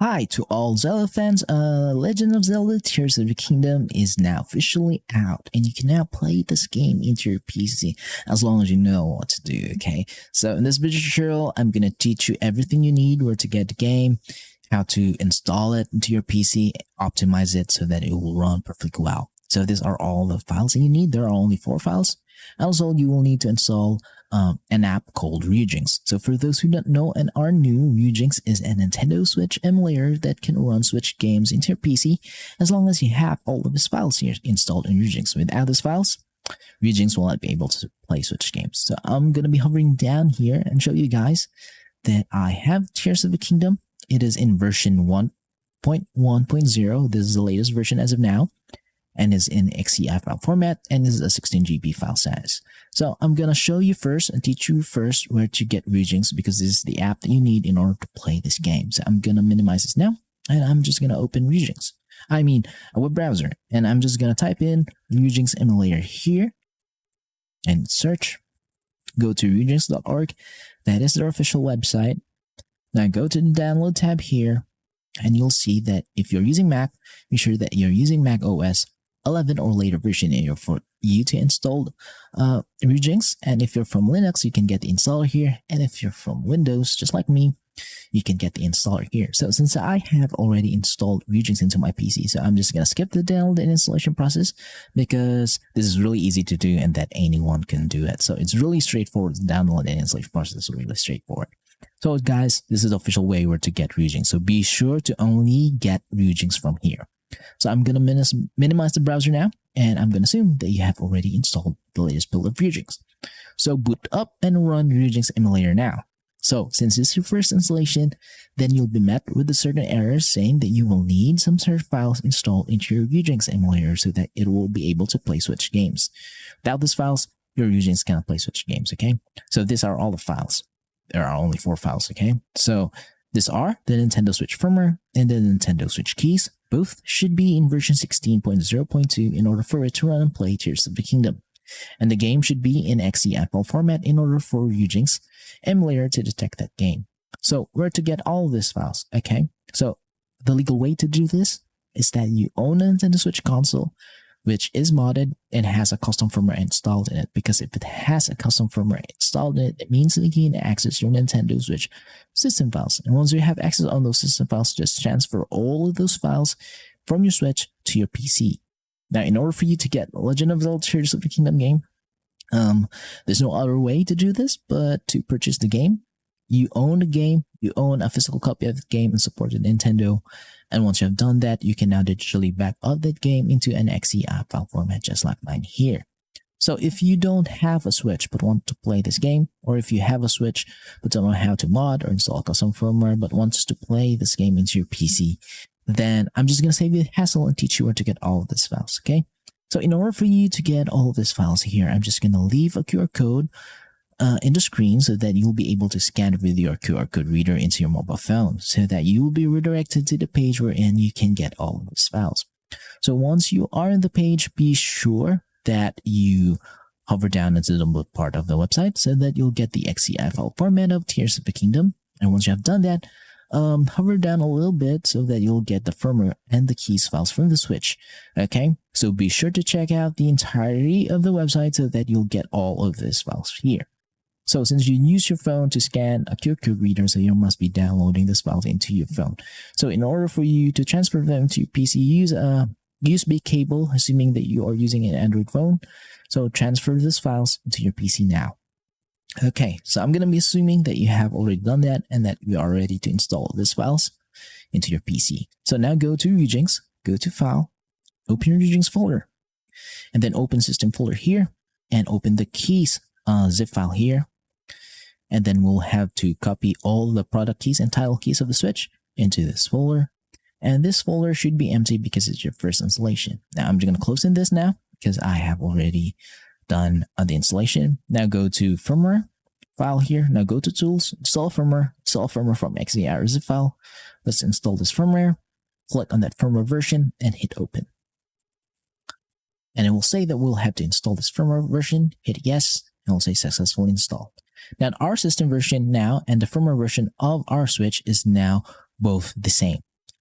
Hi to all Zelda fans, Legend of Zelda Tears of the Kingdom is now officially out and you can now play this game into your PC as long as you know what to do, okay? So in this video tutorial, I'm gonna teach you everything you need where to get the game, how to install it into your PC, optimize it so that it will run perfectly well. So these are all the files that you need. There are only 4 files. Also, you will need to install an app called Ryujinx. So for those who don't know and are new, Ryujinx is a Nintendo Switch emulator that can run Switch games into your PC as long as you have all of these files here installed in Ryujinx. Without these files, Ryujinx will not be able to play Switch games. So I'm going to be hovering down here and show you guys that I have Tears of the Kingdom. It is in version 1.1.0. This is the latest version as of now, and is in XCI file format, and is a 16 GB file size. So I'm gonna show you first and teach you first where to get Ryujinx, because this is the app that you need in order to play this game. So I'm gonna minimize this now, and I'm just gonna open Ryujinx. I mean a web browser, and I'm just gonna type in Ryujinx emulator here and search. Go to ryujinx.org. That is their official website. Now go to the download tab here, and you'll see that if you're using Mac, be sure that you're using Mac OS 11 or later version in order for you to install Ryujinx. And if you're from Linux, you can get the installer here. And if you're from Windows, just like me, you can get the installer here. So since I have already installed Ryujinx into my PC, so I'm just going to skip the download and installation process, because this is really easy to do and that anyone can do it. So it's really straightforward. The download and installation process is really straightforward. So guys, this is the official way where to get Ryujinx. So be sure to only get Ryujinx from here. So I'm going to minimize the browser now, and I'm going to assume that you have already installed the latest build of Ryujinx. So boot up and run Ryujinx emulator now. So since this is your first installation, then you'll be met with a certain errors saying that you will need some certain files installed into your Ryujinx emulator so that it will be able to play Switch games. Without these files, your Ryujinx cannot play Switch games, okay? So these are all the files. There are only 4 files, okay? So these are the Nintendo Switch firmware and the Nintendo Switch keys. Both should be in version 16.0.2 in order for it to run and play Tears of the Kingdom. And the game should be in XCI file format in order for Ryujinx emulator to detect that game. So where to get all of these files, okay? So the legal way to do this is that you own a Nintendo Switch console, which is modded and has a custom firmware installed in it, because if it has a custom firmware installed in it, it means that you can access your Nintendo Switch system files. And once you have access on those system files, just transfer all of those files from your Switch to your PC. Now, in order for you to get Legend of Zelda Tears of the Kingdom game, there's no other way to do this but to purchase the game. You own the game, you own a physical copy of the game and support the Nintendo. And once you have done that, you can now digitally back up that game into an XCI file format just like mine here. So if you don't have a Switch but want to play this game, or if you have a Switch but don't know how to mod or install custom firmware but wants to play this game into your PC, then I'm just going to save you the hassle and teach you where to get all of these files, okay? So in order for you to get all of these files here, I'm just going to leave a QR code in the screen so that you'll be able to scan it with your QR code reader into your mobile phone, so that you will be redirected to the page wherein you can get all of these files. So once you are in the page, be sure that you hover down into the middle part of the website so that you'll get the XCI file format of Tears of the Kingdom. And once you have done that, hover down a little bit so that you'll get the firmware and the keys files from the Switch. Okay, so be sure to check out the entirety of the website so that you'll get all of these files here. So since you use your phone to scan a QR code reader, so you must be downloading this files into your phone. So in order for you to transfer them to your PC, use a USB cable, assuming that you are using an Android phone. So transfer these files to your PC now. Okay, so I'm going to be assuming that you have already done that and that you are ready to install these files into your PC. So now go to Ryujinx, go to File, open your Ryujinx folder, and then open System folder here, and open the keys zip file here. And then we'll have to copy all the product keys and title keys of the Switch into this folder. And this folder should be empty because it's your first installation. Now I'm just going to close in this now because I have already done the installation. Now go to firmware, file here. Now go to tools, install firmware from XCI zip file. Let's install this firmware. Click on that firmware version and hit open. And it will say that we'll have to install this firmware version. Hit yes, and it will say successfully installed. Now our system version now and the firmware version of our Switch is now both the same.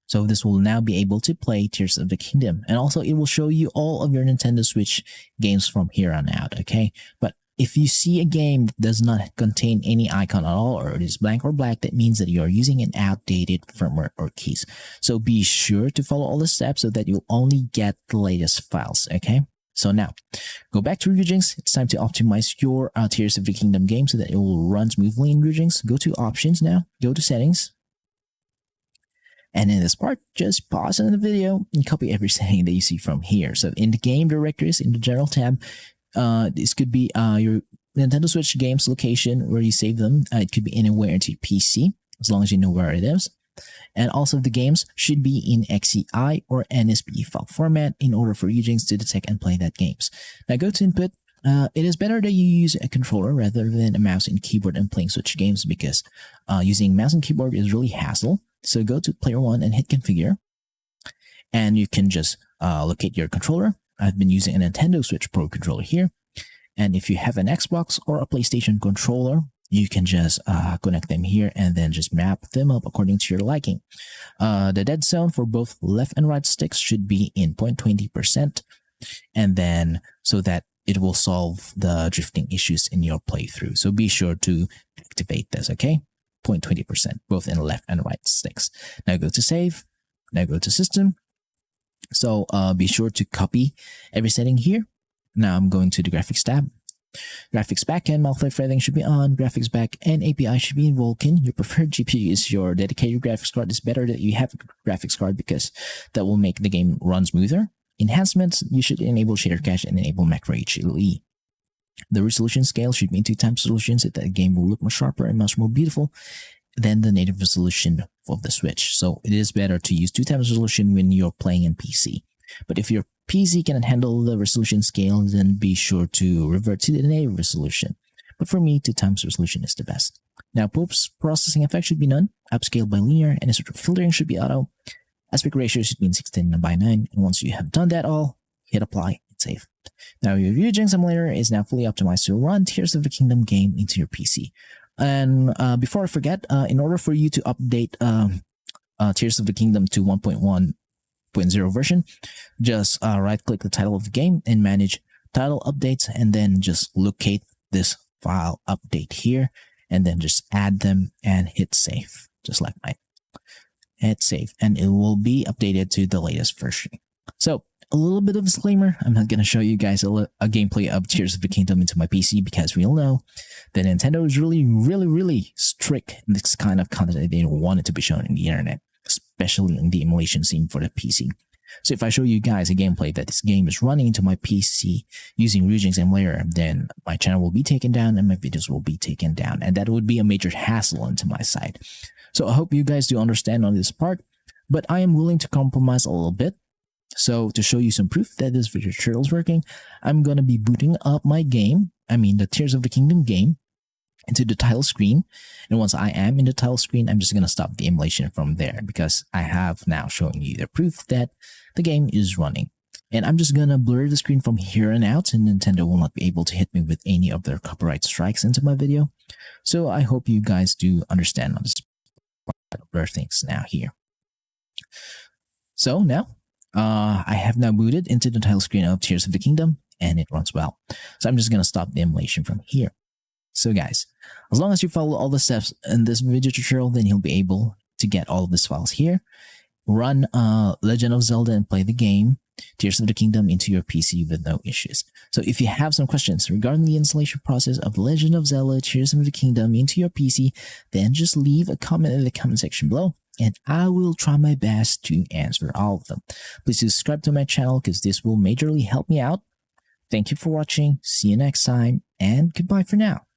So this will now be able to play Tears of the Kingdom. And also it will show you all of your Nintendo Switch games from here on out, okay? But if you see a game that does not contain any icon at all, or it is blank or black, that means that you are using an outdated firmware or keys. So be sure to follow all the steps so that you'll only get the latest files, okay? So now, go back to Ryujinx. It's time to optimize your Tears of the Kingdom game so that it will run smoothly in Ryujinx. Go to Options now, go to Settings. And in this part, just pause on the video and copy every setting that you see from here. So in the game directories, in the General tab, this could be your Nintendo Switch games location where you save them. It could be anywhere into your PC, as long as you know where it is. And also the games should be in XCI or NSB file format in order for Ryujinx to detect and play that games. Now go to Input. It is better that you use a controller rather than a mouse and keyboard and playing Switch games because using mouse and keyboard is really hassle. So go to Player 1 and hit Configure. And you can just locate your controller. I've been using a Nintendo Switch Pro controller here. And if you have an Xbox or a PlayStation controller, you can just connect them here and then just map them up according to your liking. The dead zone for both left and right sticks should be in 0.20%. And then so that it will solve the drifting issues in your playthrough. So be sure to activate this, okay? 0.20%, both in left and right sticks. Now go to Save. Now go to System. So be sure to copy every setting here. Now I'm going to the Graphics tab. Graphics backend, multi-threading should be on. Graphics back and API should be in Vulkan. Your preferred GPU is your dedicated graphics card. It's better that you have a graphics card because that will make the game run smoother. Enhancements, you should enable shader cache and enable macro HLE. The resolution scale should be 2x resolution so that the game will look much sharper and much more beautiful than the native resolution of the Switch. So it is better to use 2x resolution when you're playing in PC. But if your PC cannot handle the resolution scale, then be sure to revert to the native resolution. But for me, 2x resolution is the best. Now, post-processing effect should be none. Upscale by linear, and sort of filtering should be auto. Aspect ratio should be in 16:9. And once you have done that all, hit apply and save. Now, your Ryujinx emulator is now fully optimized to run Tears of the Kingdom game into your PC. And before I forget, in order for you to update Tears of the Kingdom to 1.1.0 version, just right-click the title of the game and manage title updates, and then just locate this file update here, and then just add them and hit save, just like mine. Hit save, and it will be updated to the latest version. So, a little bit of a disclaimer, I'm not going to show you guys a gameplay of Tears of the Kingdom into my PC because we all know that Nintendo is really strict in this kind of content. They don't want it to be shown in the internet, especially in the emulation scene for the PC. So if I show you guys a gameplay that this game is running into my PC using Ryujinx emulator, then my channel will be taken down and my videos will be taken down, and that would be a major hassle onto my side. So I hope you guys do understand on this part, but I am willing to compromise a little bit. So to show you some proof that this video tutorial is working, I'm going to be booting up my game, the Tears of the Kingdom game, into the title screen. And once I am in the title screen, I'm just going to stop the emulation from there because I have now shown you the proof that the game is running. And I'm just going to blur the screen from here on out, and Nintendo will not be able to hit me with any of their copyright strikes into my video. So I hope you guys do understand on this part of blur things now here. So now, I have now booted into the title screen of Tears of the Kingdom, and it runs well. So I'm just going to stop the emulation from here. So guys, as long as you follow all the steps in this video tutorial, then you'll be able to get all of these files here, run Legend of Zelda and play the game Tears of the Kingdom into your PC with no issues. So if you have some questions regarding the installation process of Legend of Zelda Tears of the Kingdom into your PC, then just leave a comment in the comment section below, and I will try my best to answer all of them. Please subscribe to my channel because this will majorly help me out. Thank you for watching, see you next time, and goodbye for now.